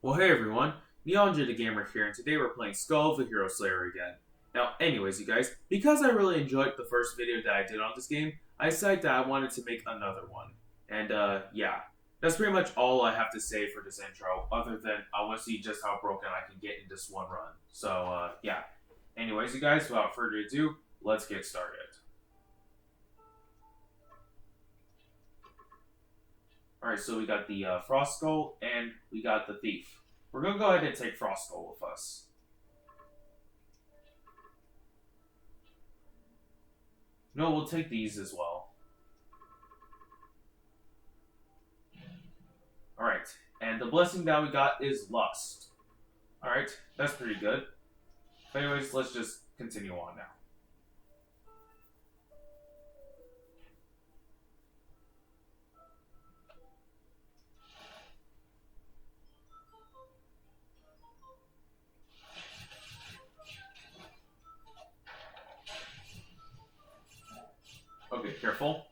Well, hey everyone, Neonja the Gamer here, and today we're playing Skull the Hero Slayer again. Now, anyways, you guys, because I really enjoyed the first video that I did on this game, I decided that I wanted to make another one. And, yeah, that's pretty much all I have to say for this intro, other than I want to see just how broken I can get in this one run. So, yeah. Anyways, you guys, without further ado, let's get started. Alright, so we got the Frost Skull, and we got the Thief. We're gonna go ahead and take Frost Skull with us. No, we'll take these as well. Alright, and the blessing that we got is Lust. Alright, that's pretty good. But anyways, let's just continue on now. Okay, careful.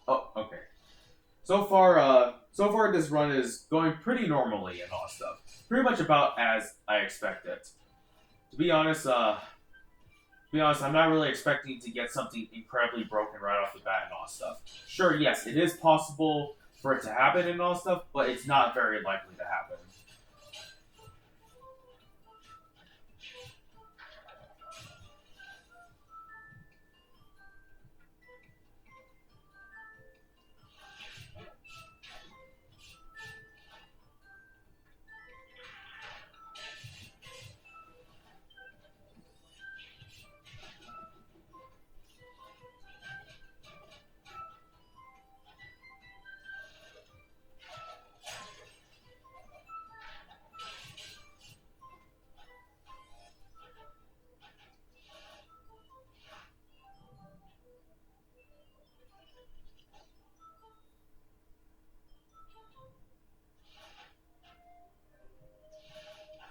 Oh, okay. So far this run is going pretty normally and all stuff. Pretty much about as I expected. To be honest, I'm not really expecting to get something incredibly broken right off the bat and all stuff. Sure, yes, it is possible for it to happen and all stuff, but it's not very likely to happen.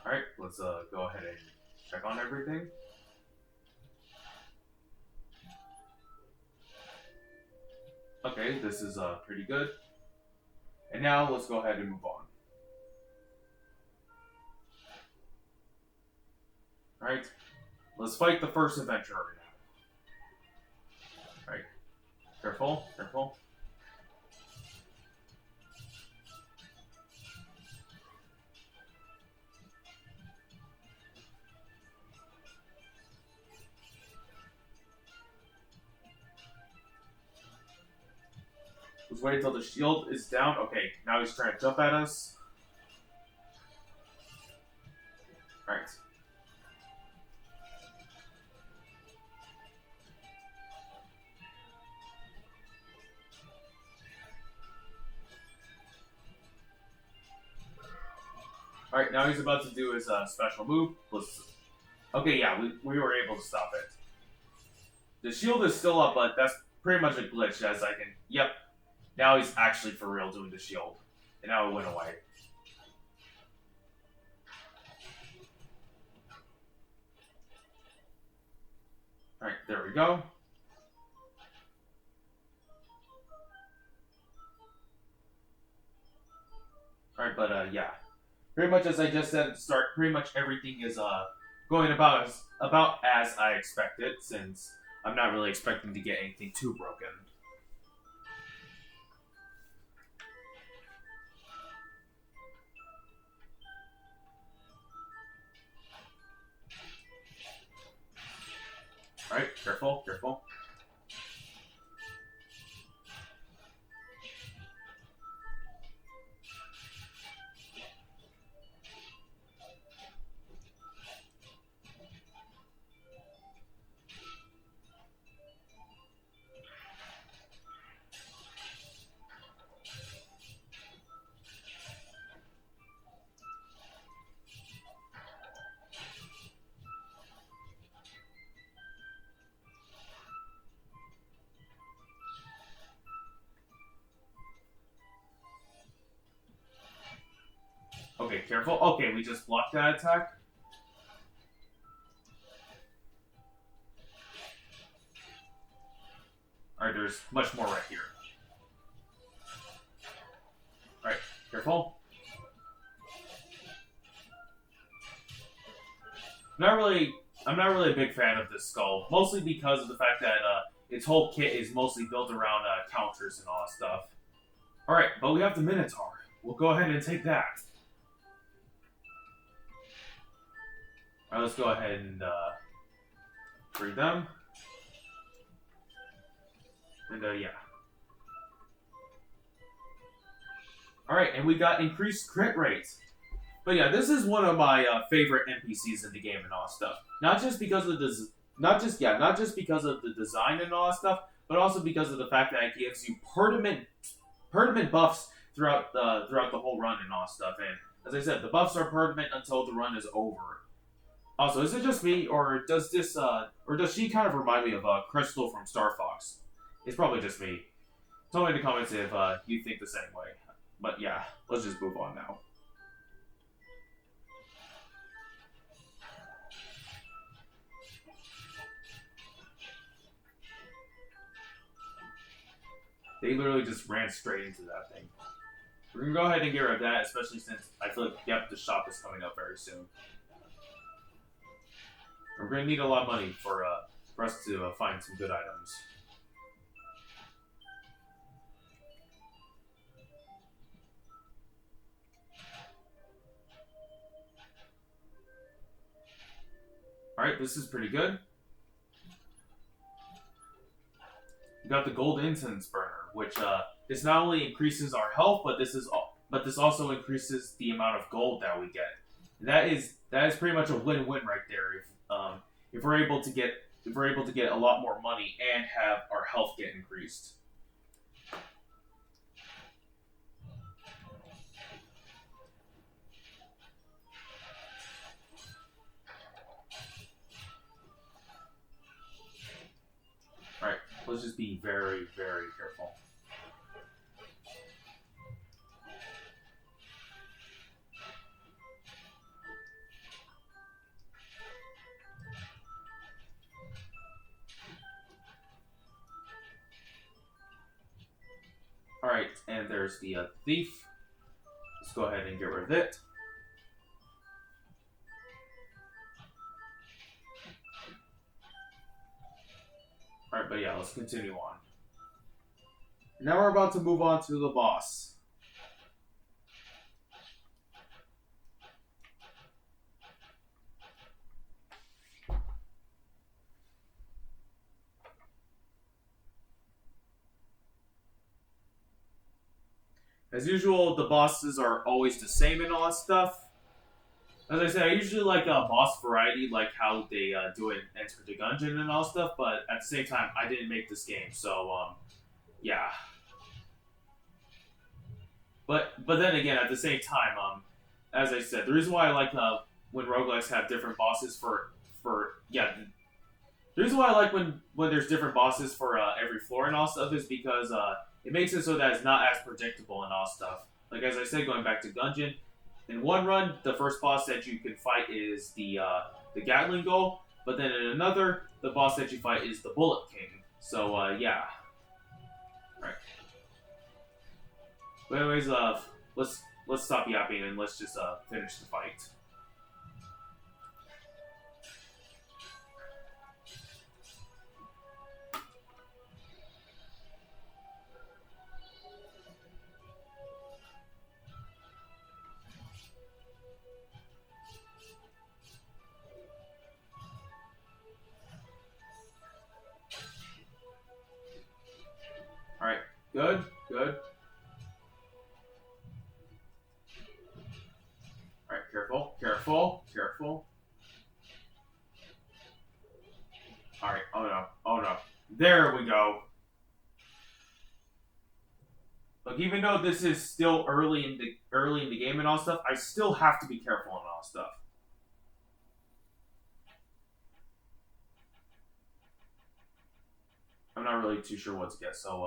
Alright, let's go ahead and check on everything. Okay, this is pretty good. And now let's go ahead and move on. Alright, let's fight the first adventurer now. Alright, careful, careful. Let's wait until the shield is down. Okay, now he's trying to jump at us. Alright. Alright, now he's about to do his special move. Okay, yeah, we were able to stop it. The shield is still up, but that's pretty much a glitch as I can... Yep, now he's actually for real doing the shield. And now it went away. Alright, there we go. Alright, but yeah. Pretty much as I just said at the start, pretty much everything is going about as I expected, since I'm not really expecting to get anything too broken. Alright, careful, careful. Okay, careful. Okay, we just blocked that attack. Alright, there's much more right here. Alright, careful. I'm not really a big fan of this skull, mostly because of the fact that its whole kit is mostly built around counters and all that stuff. Alright, but we have the Minotaur. We'll go ahead and take that. Alright, let's go ahead and free them. And yeah. Alright, and we got increased crit rates. But yeah, this is one of my favorite NPCs in the game and all that stuff. Not just because of the not just the design and all that stuff, but also because of the fact that it gives you permanent buffs throughout the whole run and all that stuff. And as I said, the buffs are permanent until the run is over. Also, is it just me, or does she kind of remind me of Crystal from Star Fox? It's probably just me. Tell me in the comments if you think the same way. But yeah, let's just move on now. They literally just ran straight into that thing. We're gonna go ahead and get rid of that, especially since I feel like, yep, the shop is coming up very soon. We're gonna need a lot of money for us to find some good items. Alright, this is pretty good. We got the gold incense burner, which this not only increases our health, but this also increases the amount of gold that we get. And that is pretty much a win-win right there. If we're able to get a lot more money and have our health get increased. Alright, let's just be very, very careful. Alright, and there's the thief. Let's go ahead and get rid of it. Alright, but yeah, let's continue on. Now we're about to move on to the boss. As usual, the bosses are always the same and all that stuff. As I said, I usually like boss variety, like how they do it in Enter the Gungeon and all stuff, but at the same time, I didn't make this game, so, yeah. But then again, at the same time, as I said, the reason why I like when roguelikes have different bosses the reason why I like when there's different bosses for every floor and all stuff is because it makes it so that it's not as predictable and all stuff. Like as I said, going back to Gungeon, in one run, the first boss that you can fight is the Gatling Gull, but then in another, the boss that you fight is the Bullet King. So yeah. Right. But anyways, let's stop yapping and let's just finish the fight. Careful, careful. Alright, oh no, oh no. There we go. Look, even though this is still early in the game and all stuff, I still have to be careful and all stuff. I'm not really too sure what to get, so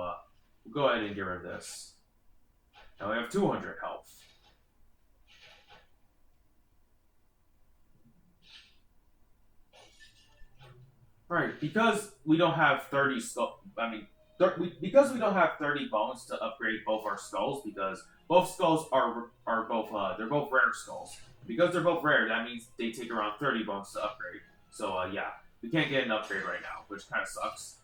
we'll go ahead and get rid of this. Now we have 200 health. Right, because we don't have 30 skull. I mean, because we don't have 30 bones to upgrade both our skulls, because both skulls are both they're both rare skulls. Because they're both rare, that means they take around 30 bones to upgrade. So yeah, we can't get an upgrade right now, which kind of sucks.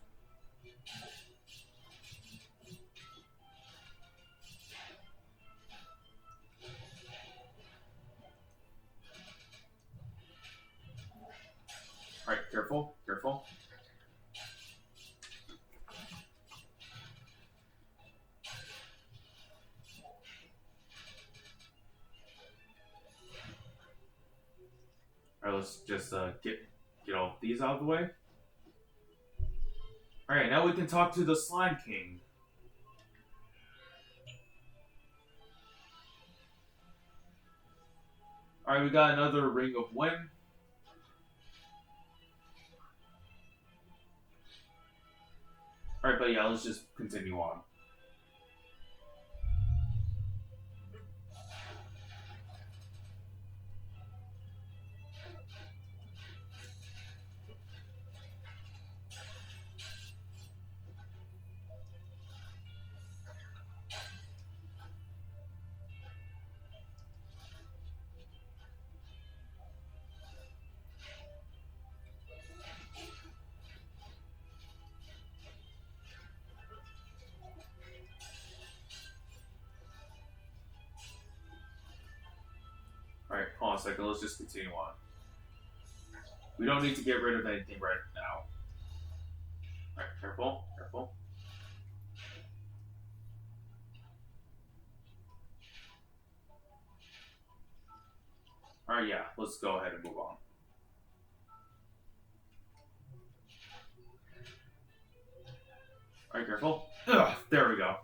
All right, careful, careful. All right, let's just get all these out of the way. All right, now we can talk to the Slime King. All right, we got another Ring of Wind. All right, but yeah, let's just continue on. Alright, hold on a second, let's just continue on. We don't need to get rid of anything right now. Alright, careful, careful. Alright, yeah, let's go ahead and move on. Alright, careful. Ugh, there we go.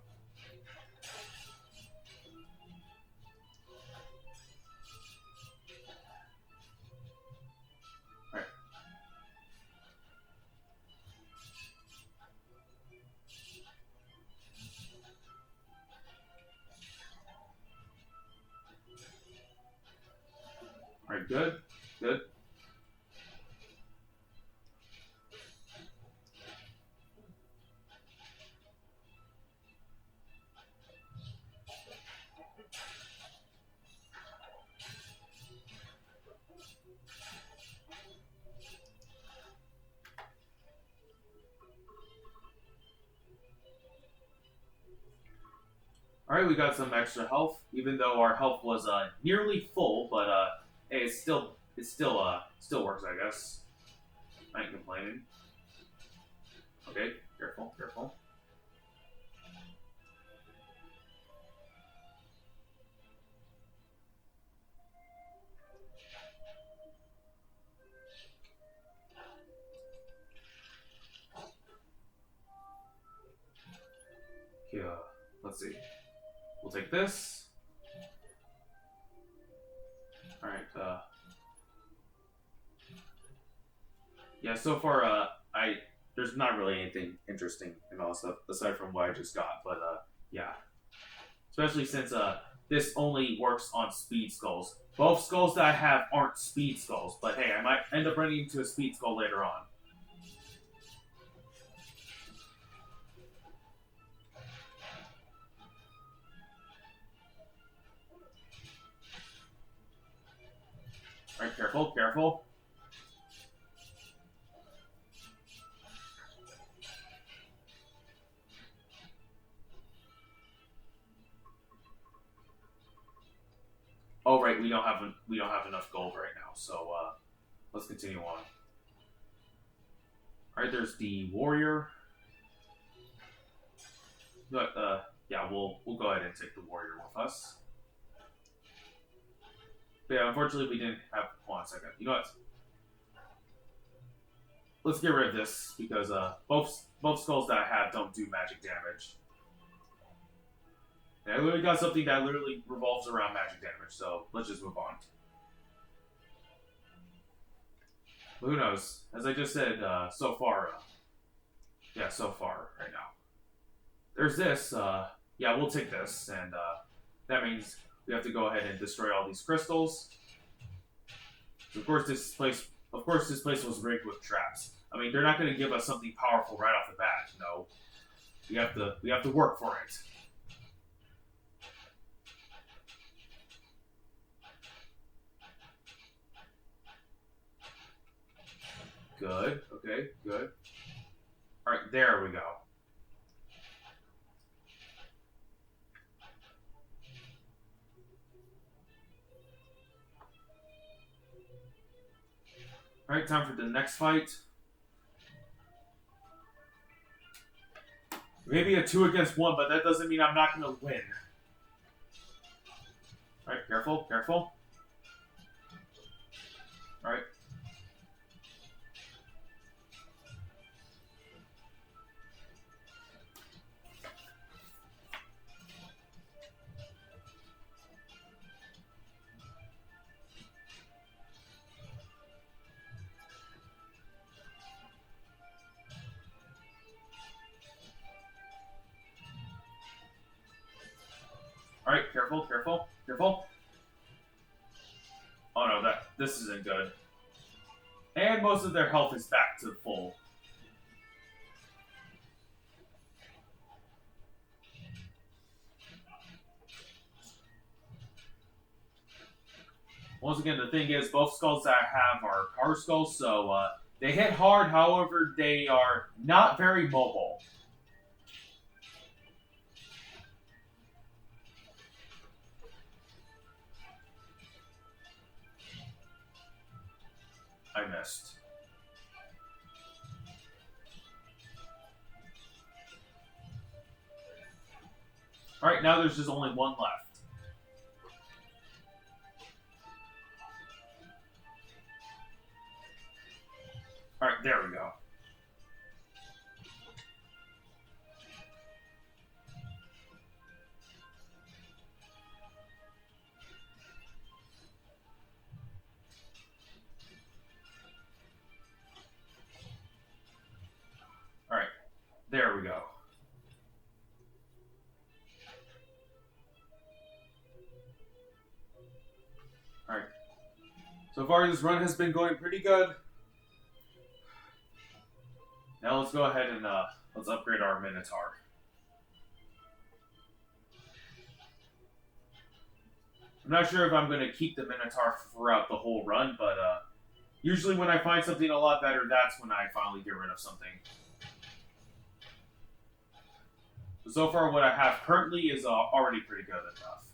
Alright, good, good. Alright, we got some extra health, even though our health was nearly full, but hey, it still works, I guess. I ain't complaining. Okay, careful, careful. Yeah, let's see. We'll take this. Alright, yeah, so far, there's not really anything interesting and all stuff, aside from what I just got, but, yeah. Especially since, this only works on speed skulls. Both skulls that I have aren't speed skulls, but hey, I might end up running into a speed skull later on. Alright, careful, careful. Oh right, we don't have enough gold right now, so let's continue on. Alright, there's the warrior. But yeah, we'll go ahead and take the warrior with us. But yeah, unfortunately we didn't have... Hold on a second. You know what? Let's get rid of this, because both skulls that I have don't do magic damage. And I literally got something that literally revolves around magic damage, so let's just move on. But who knows? As I just said, so far, so far, right now. There's this, yeah, we'll take this, and that means we have to go ahead and destroy all these crystals. Of course, this place was rigged with traps. I mean, they're not going to give us something powerful right off the bat. No, we have to work for it. Good. Okay. Good. All right. There we go. All right. Time for the next fight. Maybe a 2 against 1, but that doesn't mean I'm not going to win. All right. Careful. Careful. All right. All right, careful, careful, careful. Oh no, this isn't good. And most of their health is back to full. Once again, the thing is, both skulls that I have are power skulls, so they hit hard. However, they are not very mobile. I missed. Alright, now there's just only one left. Alright, there we go. Alright, there we go. Alright. So far, this run has been going pretty good. Now let's go ahead and let's upgrade our Minotaur. I'm not sure if I'm going to keep the Minotaur throughout the whole run, but usually when I find something a lot better, that's when I finally get rid of something. So far, what I have currently is already pretty good enough.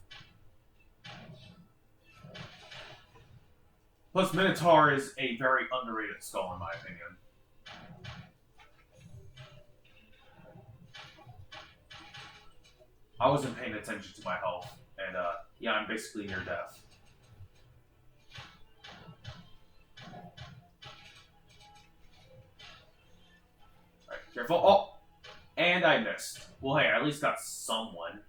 Plus, Minotaur is a very underrated skull, in my opinion. I wasn't paying attention to my health, and yeah, I'm basically near death. Alright, careful. Oh! And I missed. Well, hey, I at least got someone.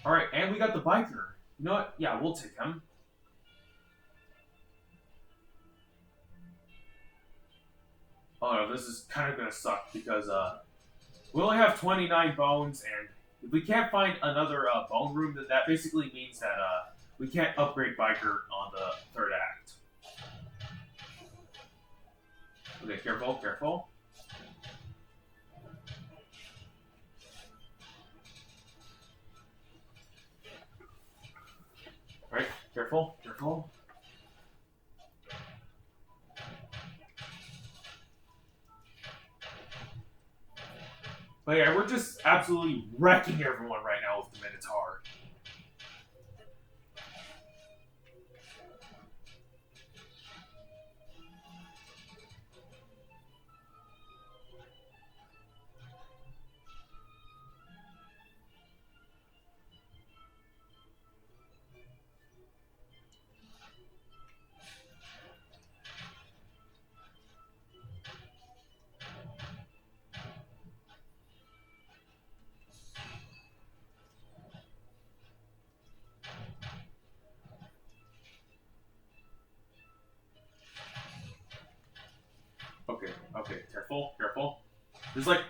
Alright, and we got the biker. You know what? Yeah, we'll take him. Oh no, this is kind of gonna suck because we only have 29 bones, and if we can't find another bone room, then that basically means that we can't upgrade biker on the third act. Okay, careful, careful. Alright, careful, careful. But yeah, we're just absolutely wrecking everyone right now with the Minotaur. Careful, careful. There's like,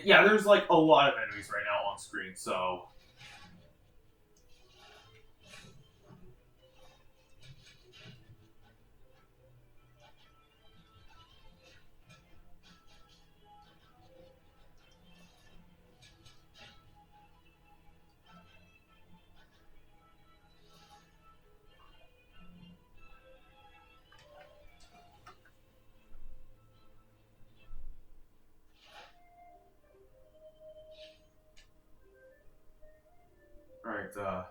yeah, there's like a lot of enemies right now on screen, so. Alright,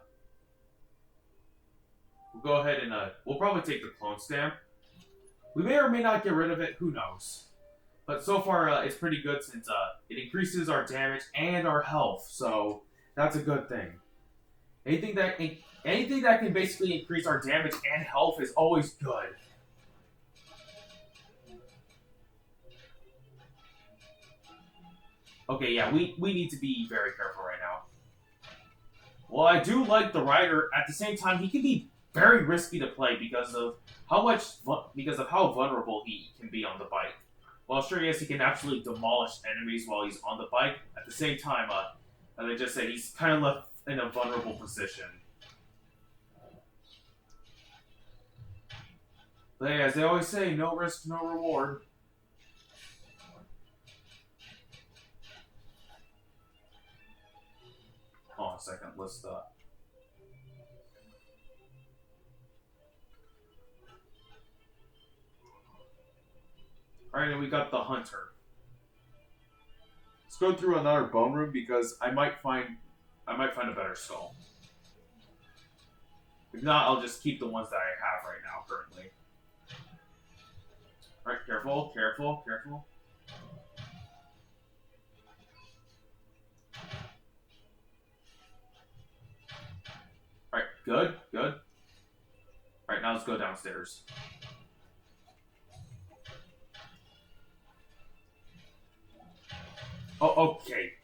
we'll go ahead and, we'll probably take the clone stamp. We may or may not get rid of it, who knows. But so far, it's pretty good since, it increases our damage and our health, so that's a good thing. Anything that can basically increase our damage and health is always good. Okay, yeah, we need to be very careful right now. Well, I do like the rider. At the same time, he can be very risky to play because of how vulnerable he can be on the bike. Well, sure, yes, he can absolutely demolish enemies while he's on the bike. At the same time, as I just said, he's kind of left in a vulnerable position. But hey, as they always say, no risk, no reward. Hold on a second, let's Alright, and we got the hunter. Let's go through another bone room because I might find a better skull. If not, I'll just keep the ones that I have right now currently. Alright, careful, careful, careful. Alright, good, good. Alright, now let's go downstairs. Oh, okay.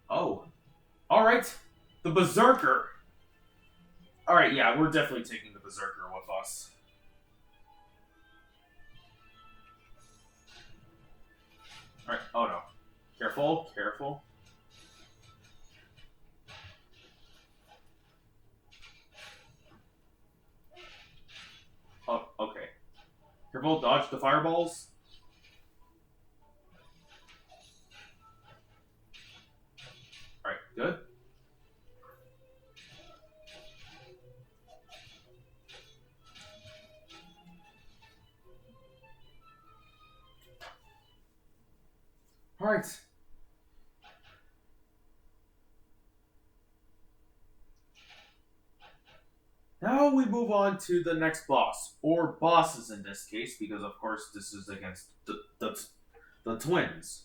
Oh. Alright. The Berserker. Alright, yeah, we're definitely taking the Berserker with us. Alright, oh no. Careful, careful. Oh, okay. Careful, dodge the fireballs. Alright, good. Alright. Now we move on to the next boss, or bosses in this case, because of course this is against the twins.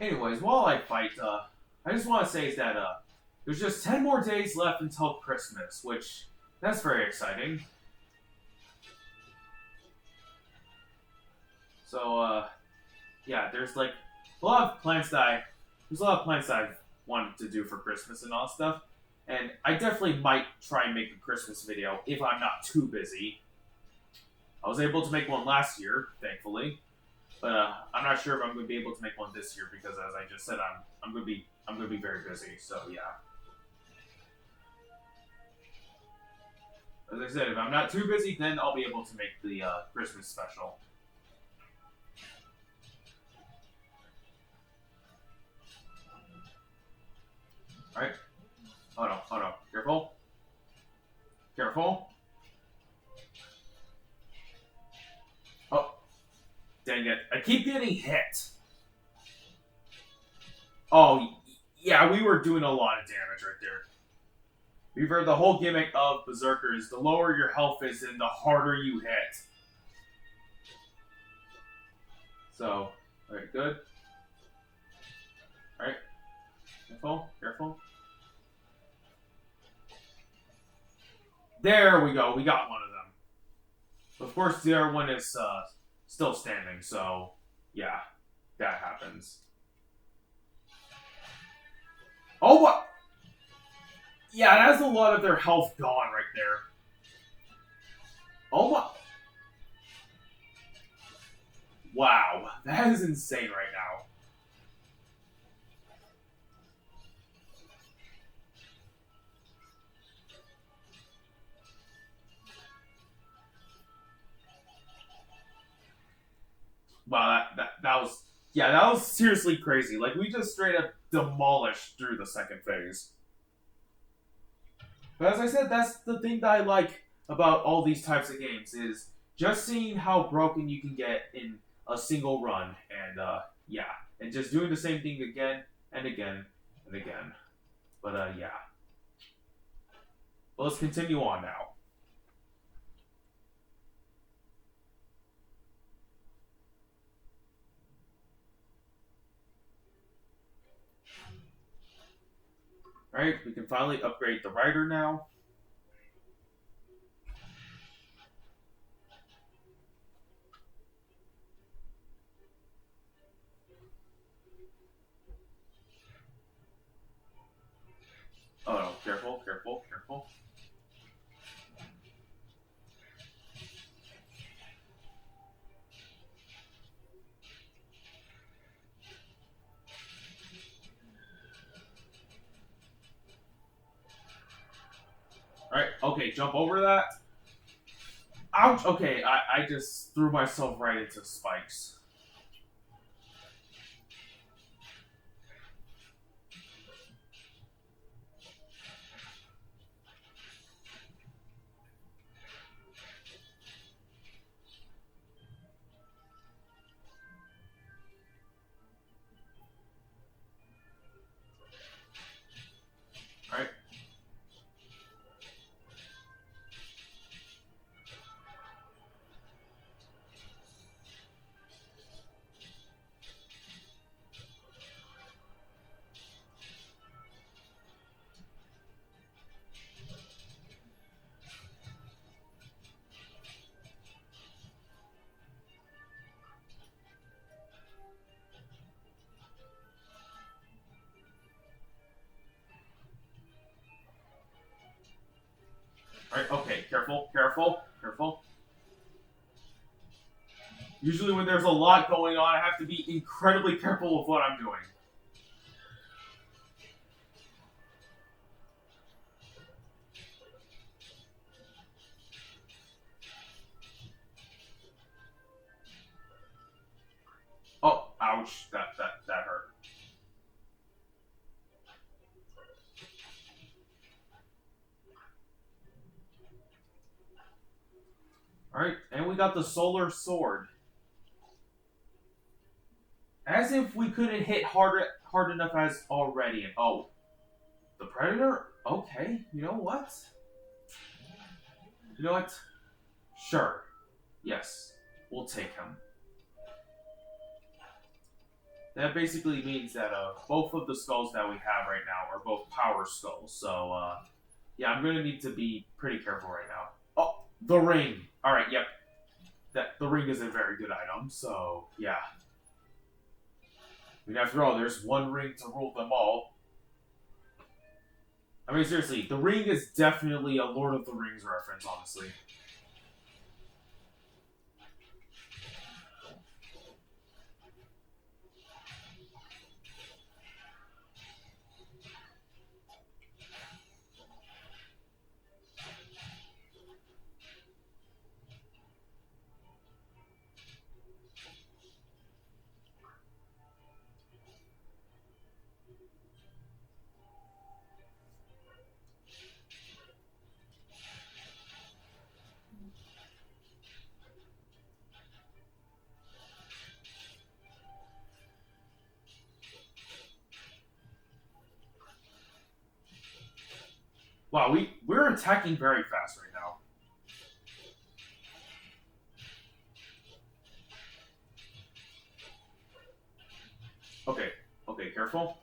Anyways, while I fight, I just want to say is that there's just 10 more days left until Christmas, which that's very exciting. So, yeah, there's like a lot of plans that I've wanted to do for Christmas and all that stuff. And I definitely might try and make a Christmas video if I'm not too busy. I was able to make one last year, thankfully, but I'm not sure if I'm going to be able to make one this year because, as I just said, I'm going to be very busy. So yeah. As I said, if I'm not too busy, then I'll be able to make the Christmas special. Alright. Oh no, oh no. Careful. Careful. Oh. Dang it. I keep getting hit. Oh, yeah, we were doing a lot of damage right there. Remember, the whole gimmick of Berserker is the lower your health is and the harder you hit. So, alright, good. Alright. Careful, careful. There we go, we got one of them. course, the other one is still standing, so yeah, that happens. Oh, what? Yeah, that has a lot of their health gone right there. Oh, my. Wow, that is insane right now. Wow, that was yeah, that was seriously crazy. Like we just straight up demolished through the second phase. But as I said, that's the thing that I like about all these types of games is just seeing how broken you can get in a single run, and yeah, and just doing the same thing again and again and again. But yeah, well, let's continue on now. All right, we can finally upgrade the rider now. Oh no, careful, careful, careful. All right, okay, jump over that. Ouch! Okay, I just threw myself right into spikes. All right. All right. Okay. Careful. Careful. Careful. Usually, when there's a lot going on, I have to be incredibly careful with what I'm doing. Oh, ouch! That hurt. All right, and we got the solar sword. As if we couldn't hit hard enough as already. And oh, the predator. Okay. You know what? You know what? Sure. Yes, we'll take him. That basically means that both of the skulls that we have right now are both power skulls. So yeah, I'm gonna need to be pretty careful right now. Oh, the ring. All right. Yep. That the ring is a very good item. So yeah. I mean, after all, there's one ring to rule them all. I mean, seriously, the ring is definitely a Lord of the Rings reference, honestly. Wow, we're attacking very fast right now. Okay, okay, careful.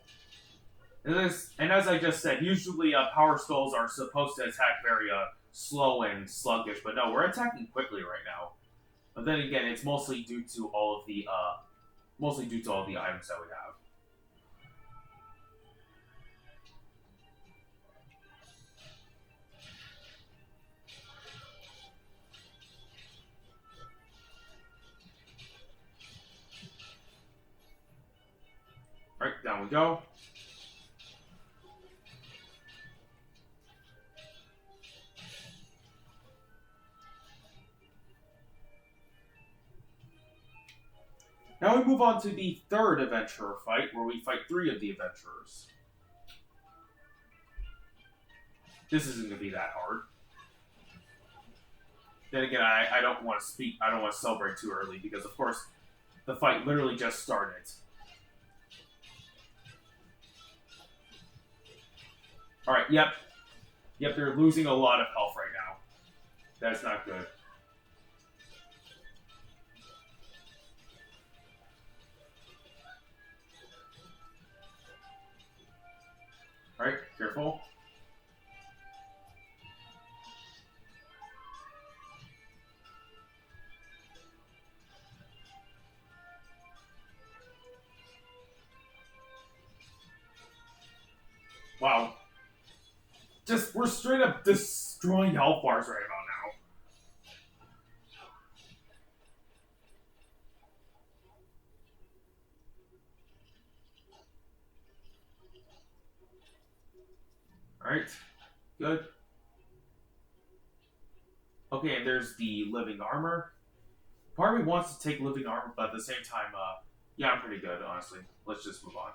And as I just said, usually power skulls are supposed to attack very slow and sluggish, but no, we're attacking quickly right now. But then again, it's mostly due to all of the items that we have. All right, down we go. Now we move on to the third adventurer fight, where we fight 3 of the adventurers. This isn't going to be that hard. Then again, I don't want to speak. I don't want to celebrate too early because, of course, the fight literally just started. All right. Yep. They're losing a lot of health right now. That's not good. All right. Careful. Wow. We're straight up destroying health bars right about now. Alright. Good. Okay, and there's the living armor. Part of me wants to take living armor, but at the same time, yeah, I'm pretty good, honestly. Let's just move on.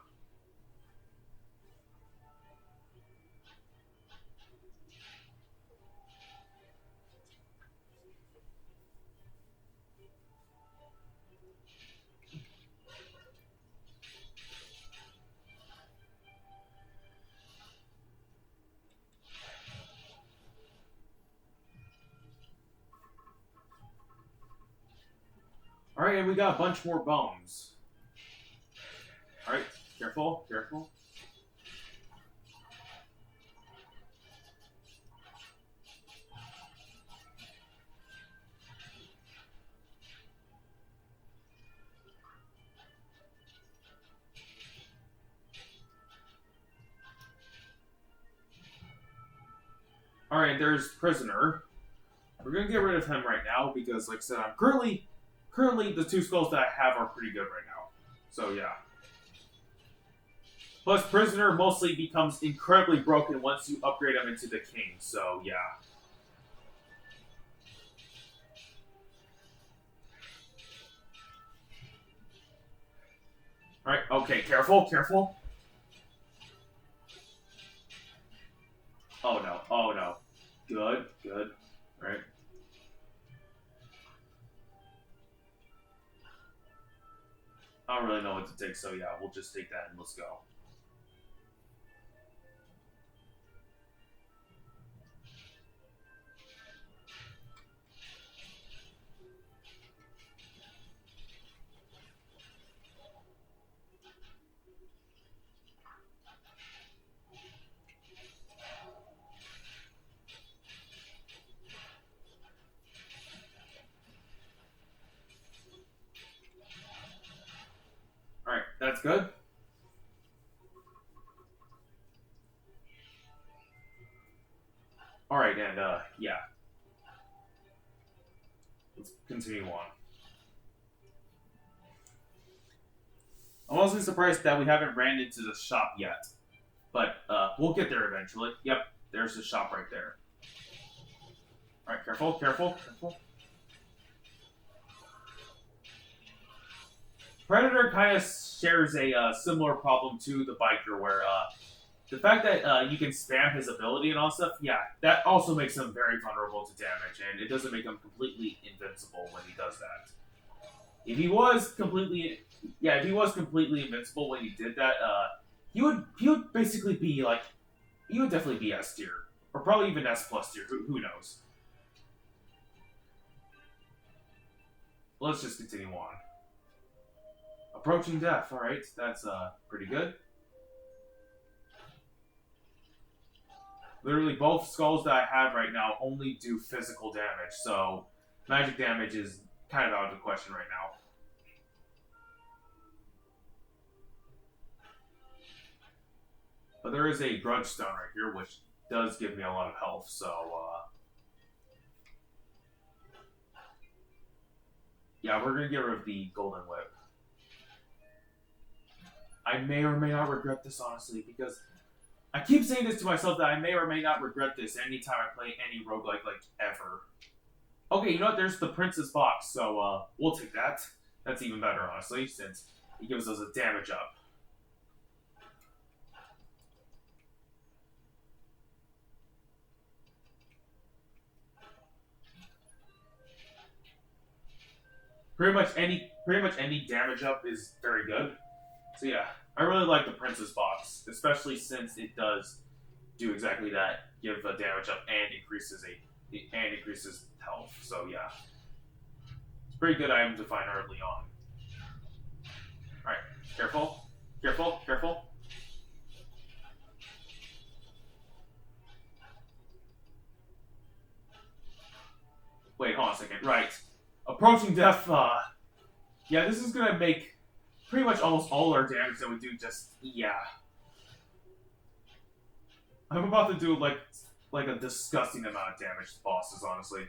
Alright, and we got a bunch more bones. Alright, careful. Alright, there's Prisoner. We're gonna get rid of him right now because, like I said, I'm currently the 2 skulls that I have are pretty good right now. So yeah. Plus, Prisoner mostly becomes incredibly broken once you upgrade him into the King. So yeah. Alright, okay, careful. Oh no. Good. Right. I don't really know what to take, so yeah, we'll just take that and let's go. Alright, that's good. Alright, and yeah. Let's continue on. I'm also surprised that we haven't ran into the shop yet. But we'll get there eventually. Yep, there's the shop right there. Alright, careful. Predator kind of shares a similar problem to the Biker, where the fact that you can spam his ability and all stuff, yeah, that also makes him very vulnerable to damage, and it doesn't make him completely invincible when he does that. If he was completely invincible when he did that, he would basically be like, he would definitely be S tier, or probably even S plus tier. Who knows? Let's just continue on. Approaching death. All right, that's pretty good. Literally, both skulls that I have right now only do physical damage, so magic damage is kind of out of the question right now. But there is a grudge stone right here, which does give me a lot of health, so, yeah, we're gonna get rid of the golden whip. I may or may not regret this, honestly, because I keep saying this to myself that I may or may not regret this anytime I play any roguelike, like, ever. Okay, you know what? There's the Prince's Box, so, we'll take that. That's even better, honestly, since it gives us a damage up. Pretty much any damage up is very good. So yeah, I really like the Prince's Box, especially since it does do exactly that, give a damage up and increases health. So yeah, it's a pretty good item to find early on. All right, careful, careful, careful. Wait, hold on a second. Right, approaching death. Yeah, this is gonna make pretty much almost all our damage that we do. Just yeah. I'm about to do like a disgusting amount of damage to bosses, honestly.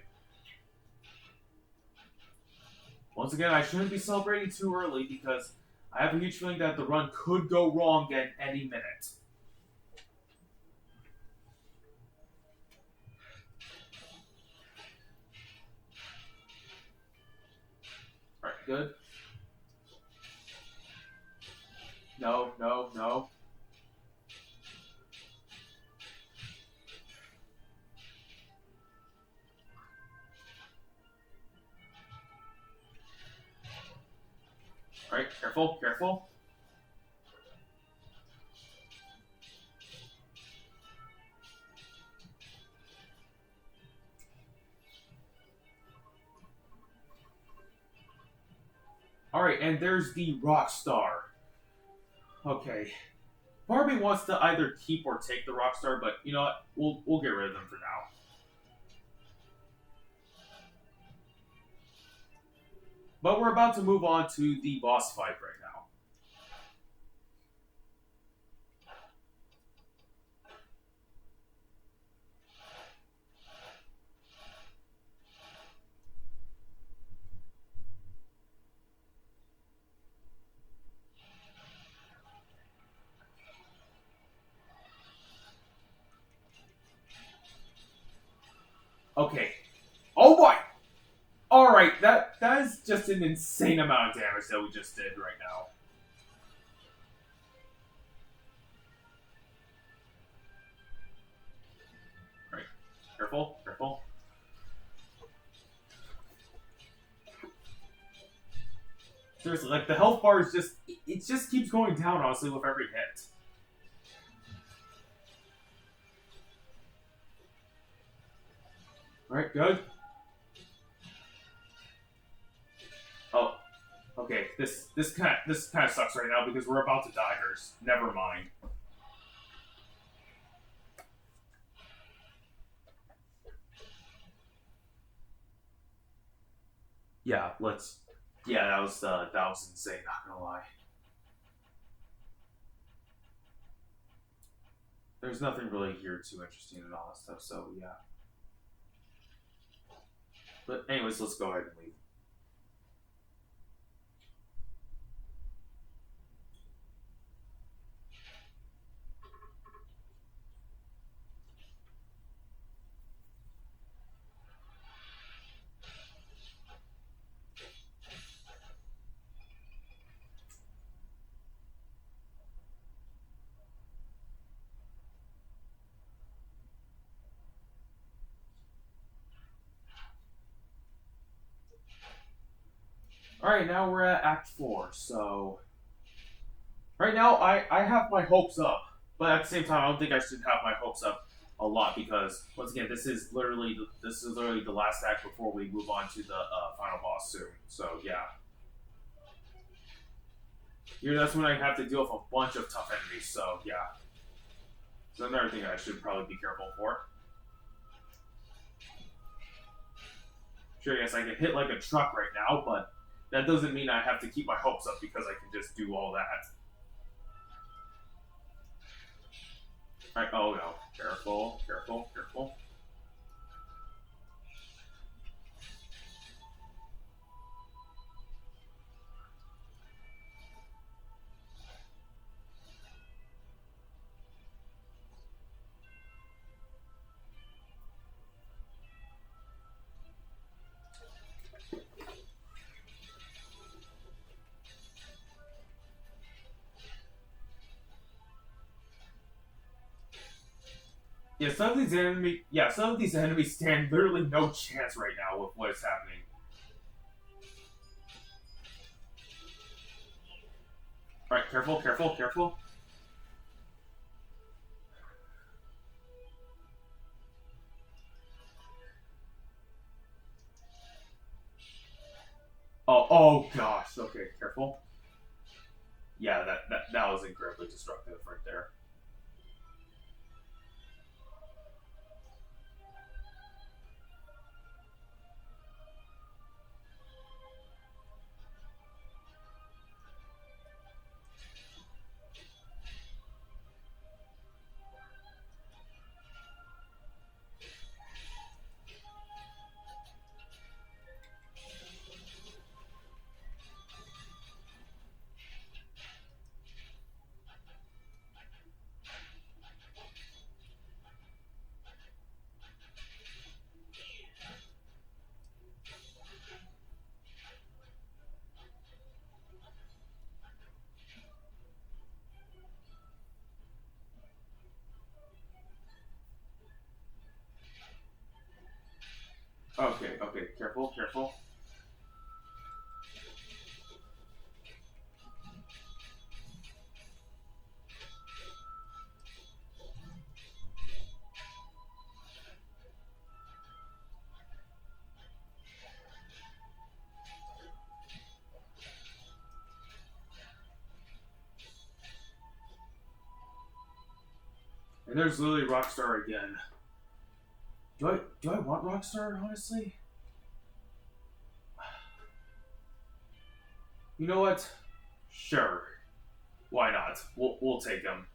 Once again, I shouldn't be celebrating too early because I have a huge feeling that the run could go wrong at any minute. Alright, good. No, no, no. Alright, careful, careful. Alright, and there's the rock star. Okay. Part of me wants to either keep or take the rock star, but you know what? We'll get rid of them for now. But we're about to move on to the boss fight right now. Okay. Oh boy! Alright, that is just an insane amount of damage that we just did right now. Alright, careful, careful. Seriously, like, the health bar is just, it just keeps going down, honestly, with every hit. Alright, good. Oh, okay. This kind of sucks right now because we're about to die first. Never mind. Yeah, let's. Yeah, that was insane. Not gonna lie. There's nothing really here too interesting and all that stuff. So yeah. But anyways, let's go ahead and leave. Alright, now we're at Act 4, so... Right now, I have my hopes up, but at the same time, I don't think I should have my hopes up a lot, because, once again, this is literally the last act before we move on to the final boss soon, so yeah. Here, that's when I have to deal with a bunch of tough enemies, so yeah. So another thing I should probably be careful for. Sure, yes, I can hit like a truck right now, but that doesn't mean I have to keep my hopes up because I can just do all that. Alright, oh no. Careful, careful, careful. Yeah, some of these enemies stand literally no chance right now with what is happening. Alright, careful, careful, careful. Oh gosh. Okay, careful. Yeah, that was incredibly destructive right there. Okay, okay, careful, careful. And there's literally Rockstar again. Do I want Rockstar, honestly? You know what? Sure. Why not? We'll take him.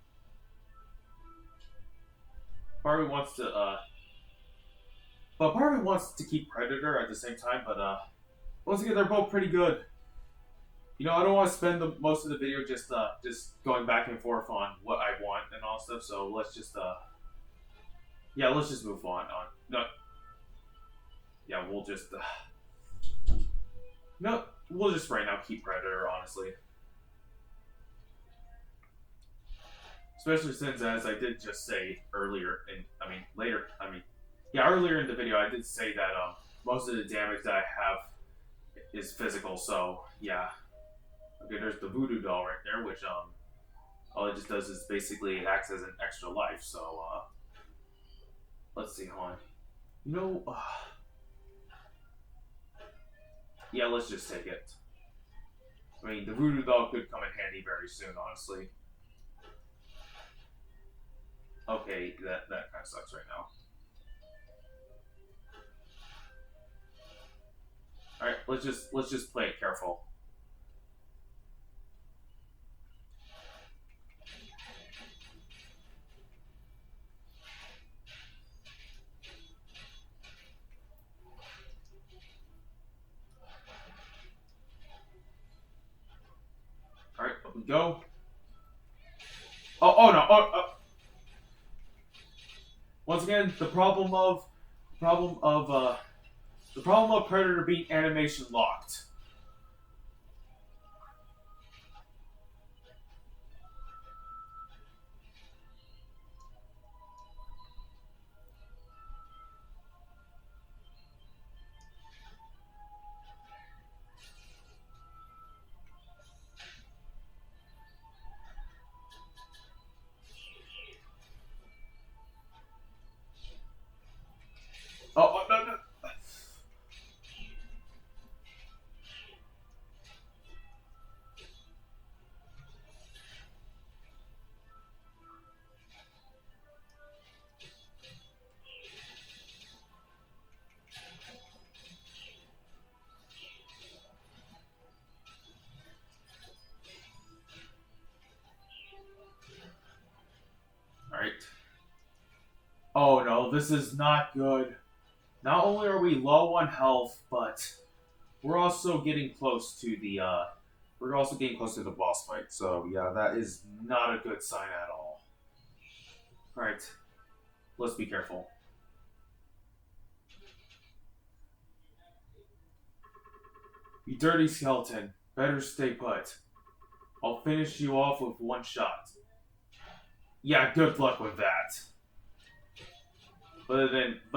Part of me wants to but part of me wants to keep Predator at the same time, but once again they're both pretty good. You know, I don't want to spend the most of the video just going back and forth on what I want and all stuff, so let's just yeah, let's just move on. No, yeah, we'll just no, we'll just right now keep Predator, honestly. Especially since, as I did just say earlier, earlier in the video, I did say that most of the damage that I have is physical. So yeah, okay, there's the voodoo doll right there, which all it just does is basically it acts as an extra life. So let's see, hold on. You know, yeah, let's just take it. I mean, the voodoo doll could come in handy very soon, honestly. Okay, that kind of sucks right now. All right, let's just play it careful. All right, up we go. Oh no! Once again, the problem of Predator being animation locked. No. Oh, this is not good. Not only are we low on health, but we're also getting close to the boss fight. So yeah, that is not a good sign at all. All right, let's be careful. You dirty skeleton, better stay put. I'll finish you off with one shot. Yeah, good luck with that. But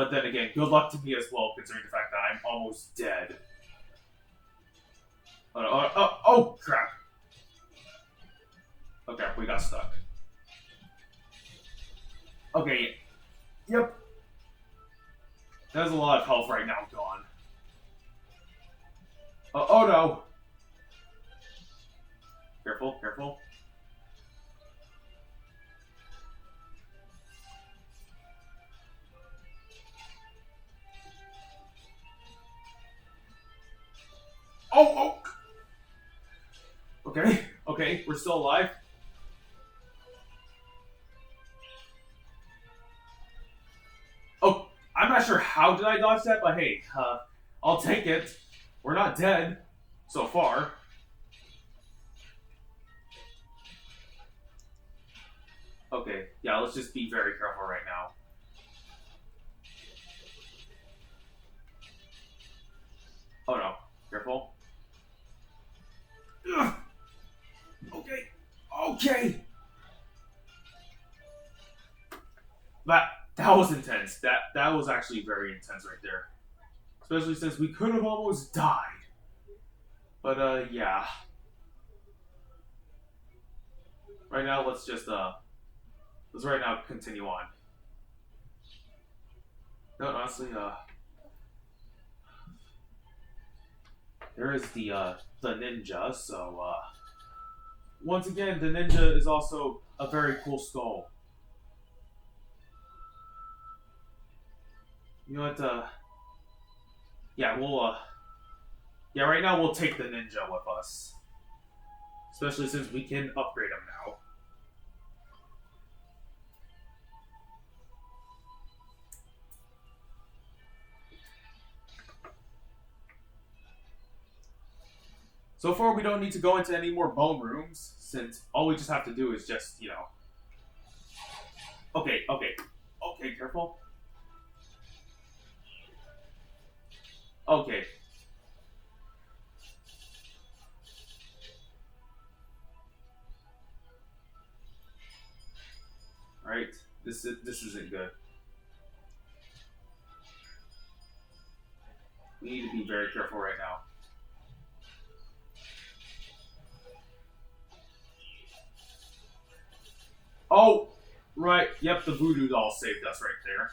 then again, good luck to me as well, considering the fact that I'm almost dead. Oh, crap. Okay, we got stuck. Okay, yep. There's a lot of health right now gone. Oh no. Careful, careful. Oh! Okay, okay, we're still alive. Oh, I'm not sure how did I dodge that, but hey, I'll take it. We're not dead, so far. Okay, yeah, let's just be very careful right now. Oh no, careful. Ugh. Okay, okay. That was intense. That was actually very intense right there. Especially since we could have almost died. But yeah. Right now let's right now continue on. No, honestly, there is the ninja, so once again the ninja is also a very cool skull. You know what, yeah, yeah, right now we'll take the ninja with us. Especially since we can upgrade him now. So far, we don't need to go into any more bone rooms, since all we just have to do is just, you know... Okay, okay. Okay, careful. Okay. Alright, this isn't good. We need to be very careful right now. Oh! Right, yep, the voodoo doll saved us right there.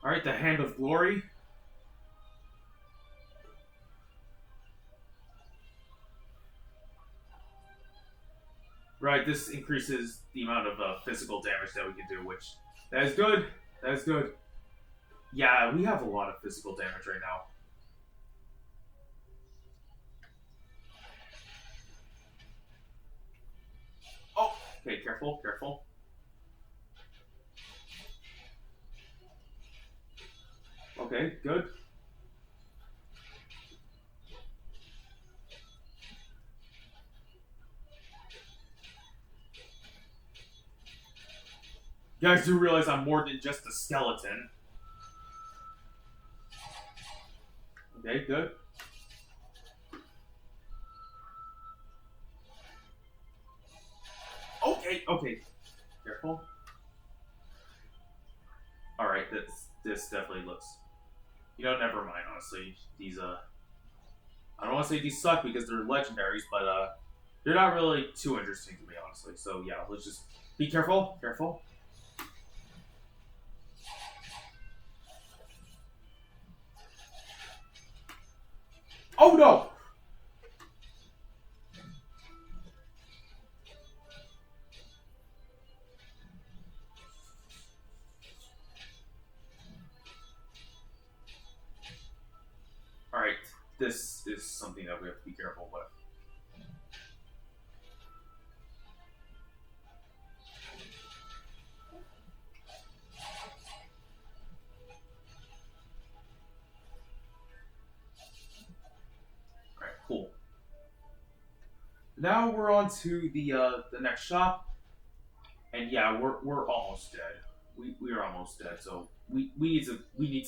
Alright, the Hand of Glory. Right, this increases the amount of physical damage that we can do, which... That is good. That is good. Yeah, we have a lot of physical damage right now. Oh! Okay, careful, careful. Okay, good. You guys do realize I'm more than just a skeleton. Okay, good. Okay, okay. Careful. Alright, this definitely looks... You know, never mind, honestly. These, I don't want to say these suck because they're legendaries, but, they're not really too interesting to me, honestly. So, yeah, let's just be careful. Careful. Oh, no! this is something that we have to be careful with. Alright, cool. Now we're on to the next shop. And yeah, we're almost dead. We are almost dead, so we need to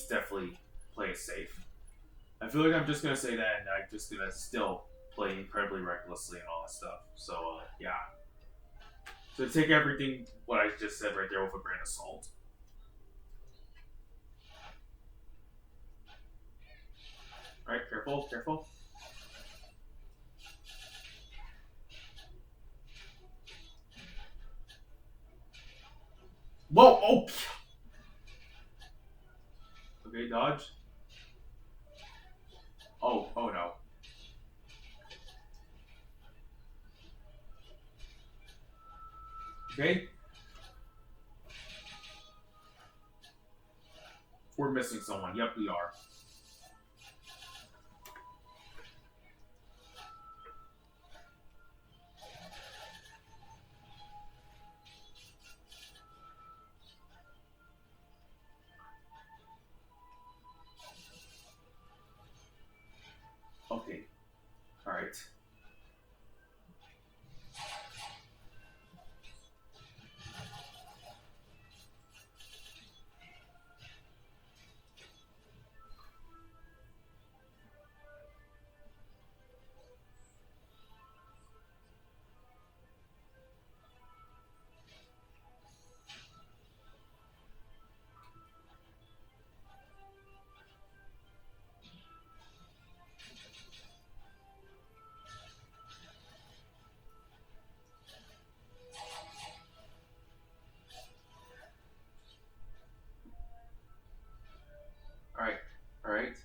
definitely play it safe. I feel like I'm just gonna say that, and I'm just gonna still play incredibly recklessly and all that stuff. So yeah. So take everything what I just said right there with a grain of salt. All right, careful, careful. Whoa! Oh. Okay, dodge. Oh, oh no. Okay. We're missing someone. Yep, we are. Okay. All right. All right. All right.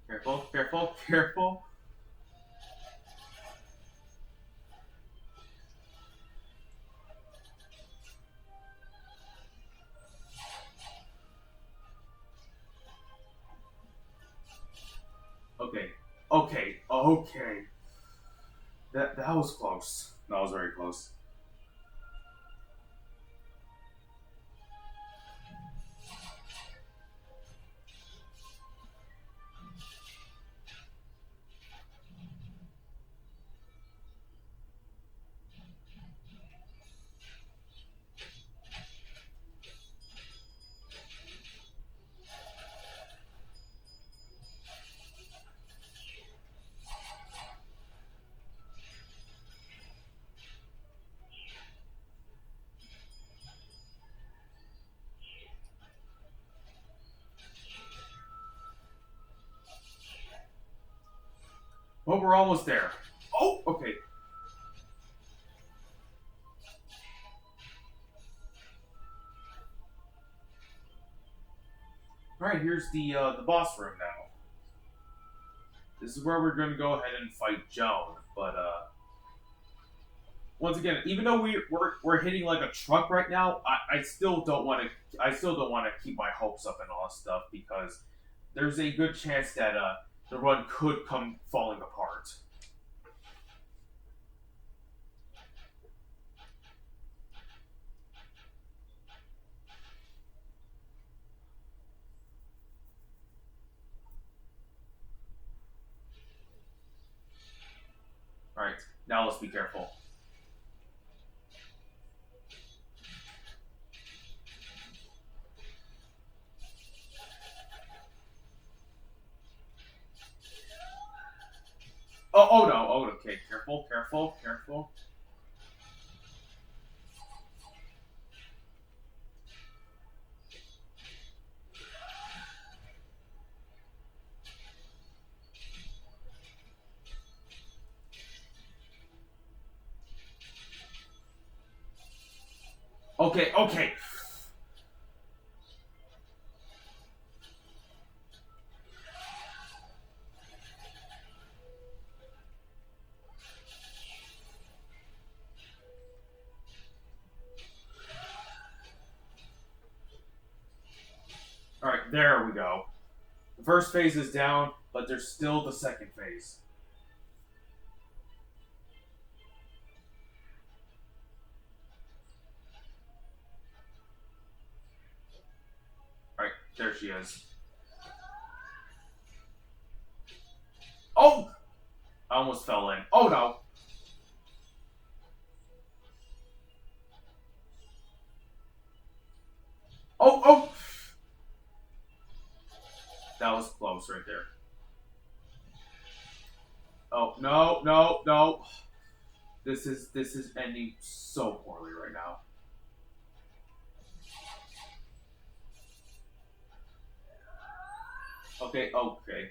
Careful, careful, careful. Okay. Okay. Okay. That was close. That was very close. Well, we're almost there. Oh, okay. All right, here's the boss room now. This is where we're going to go ahead and fight Joan. But once again, even though we're hitting like a truck right now, I still don't want to. I still don't want to keep my hopes up and all that stuff because there's a good chance that the run could come falling apart. All right, now let's be careful. Oh, oh no. Oh, okay. Careful, careful, careful. Okay, okay. All right, there we go. The first phase is down, but there's still the second phase. Alright, there she is. Oh! I almost fell in. Oh no! Oh, oh! That was close right there. Oh, no, no, no. This is ending so poorly right now. Okay, okay.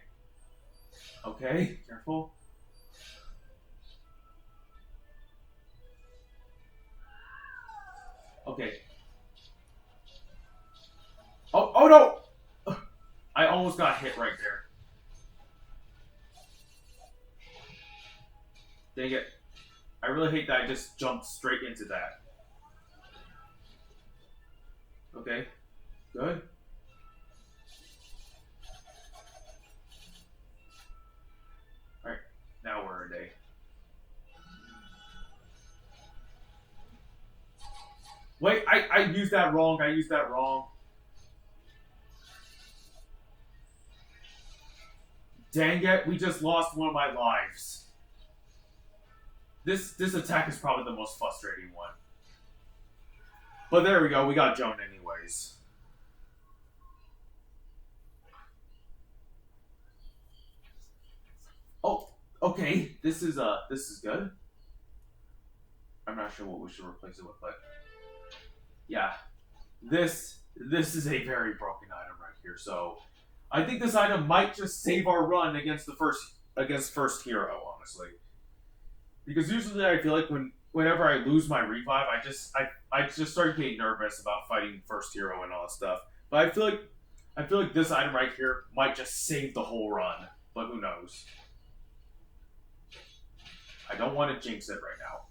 Okay, careful. Okay. Oh, oh no! I almost got hit right there. Dang it. I really hate that I just jumped straight into that. Okay, good. Alright, now we're in A. Wait, I used that wrong. I used that wrong. Dang it, we just lost one of my lives. This attack is probably the most frustrating one. But there we go, we got Joan anyways. Oh, okay, this is good. I'm not sure what we should replace it with, but yeah. This is a very broken item right here, so I think this item might just save our run against first hero, honestly. Because usually I feel like whenever I lose my revive, I just start getting nervous about fighting first hero and all that stuff. But I feel like this item right here might just save the whole run. But who knows? I don't want to jinx it right now.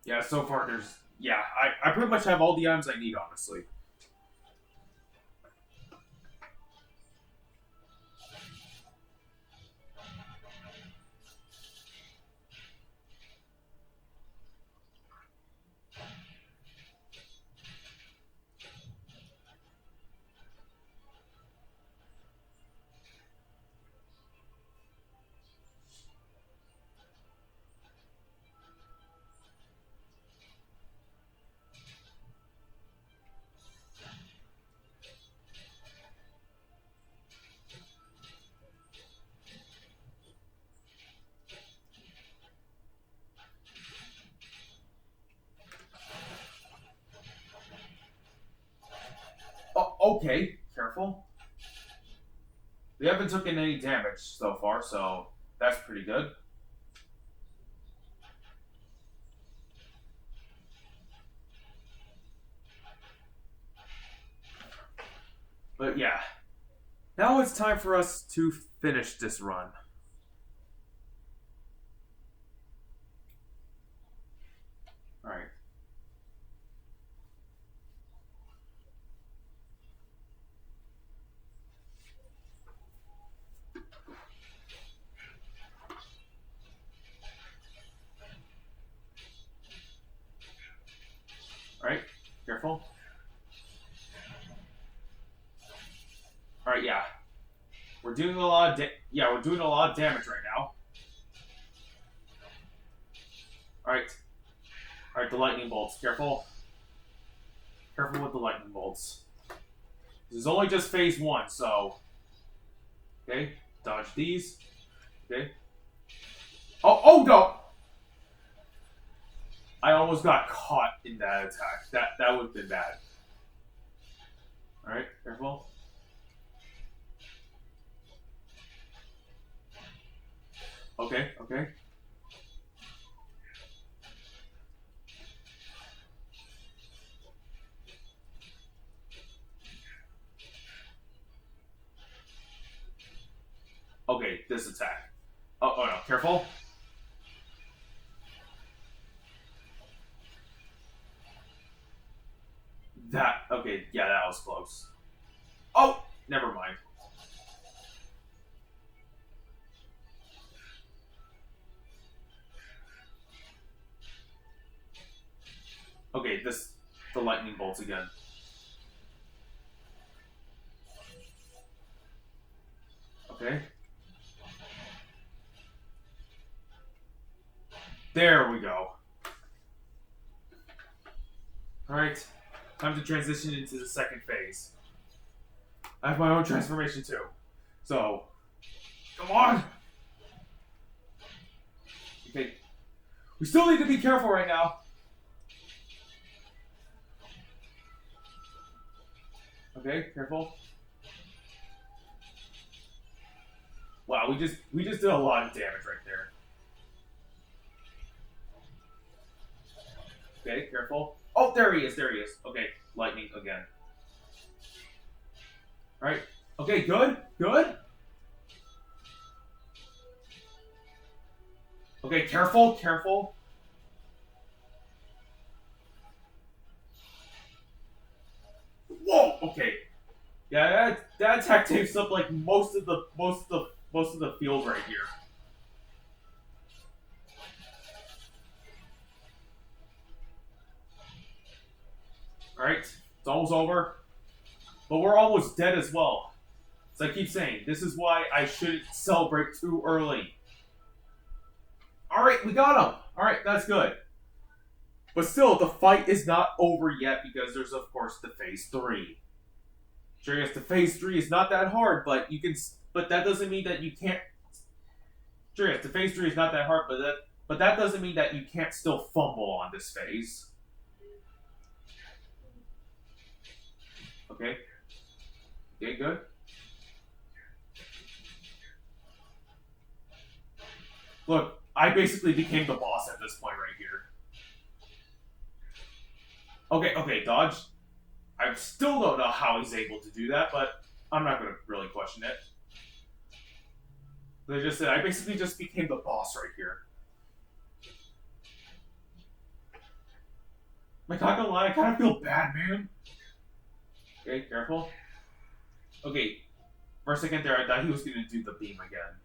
Yeah, so far there's... Yeah, I pretty much have all the items I need, honestly. Oh, okay, careful. We haven't taken any damage so far, so that's pretty good. But yeah, now it's time for us to finish this run. Alright. Alright, careful. Alright, yeah. We're doing a lot of we're doing a lot of damage right now. Alright. Alright, the lightning bolts. Careful. Careful with the lightning bolts. This is only just phase 1, so... Okay, dodge these. Okay. Oh no! I almost got caught in that attack. That would have been bad. Alright, careful. Okay, okay. Okay, this attack. Oh no, careful. Okay, yeah, that was close. Oh, never mind. Okay, the lightning bolts again. Okay. There we go. Alright, time to transition into the second phase. I have my own transformation too. So, come on! Okay. We still need to be careful right now. Okay, careful. Wow, we just did a lot of damage right there. Okay, careful. Oh, there he is, there he is. Okay, lightning again. Alright. Okay, good, good. Okay, careful, careful. Whoa, okay. Yeah, that attack takes up like most of the field right here. Alright, it's almost over. But we're almost dead as well. So I keep saying, this is why I shouldn't celebrate too early. Alright, we got him. Alright, that's good. But still, the fight is not over yet because there's, of course, the Phase 3. Sure, yes, the Phase 3 is not that hard, but you can... But that doesn't mean that you can't... Sure, yes, the Phase 3 is not that hard, but that doesn't mean that you can't still fumble on this phase. Okay. Okay, good. Look, I basically became the boss at this point right here. Okay, okay, dodge. I still don't know how he's able to do that, but I'm not going to really question it. They just said I basically just became the boss right here. I'm not gonna lie, I kind of feel bad, man. Okay, careful. Okay, for a second there, I thought he was going to do the beam again.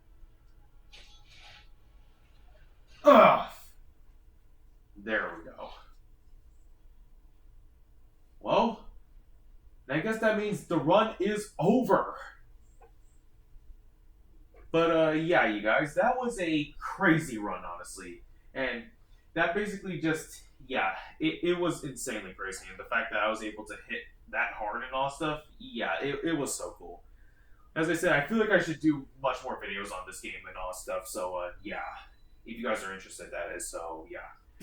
Ugh! There we go. Well, I guess that means the run is over. But, yeah, you guys, that was a crazy run, honestly. And that basically just, yeah, it was insanely crazy. And the fact that I was able to hit that hard and all stuff, yeah, it was so cool. As I said, I feel like I should do much more videos on this game and all stuff. So, yeah, if you guys are interested, that is. So, yeah.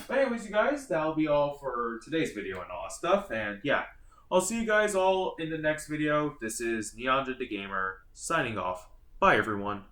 But anyways, you guys, that'll be all for today's video and all that stuff. And, yeah, I'll see you guys all in the next video. This is Neonja the Gamer, signing off. Bye, everyone.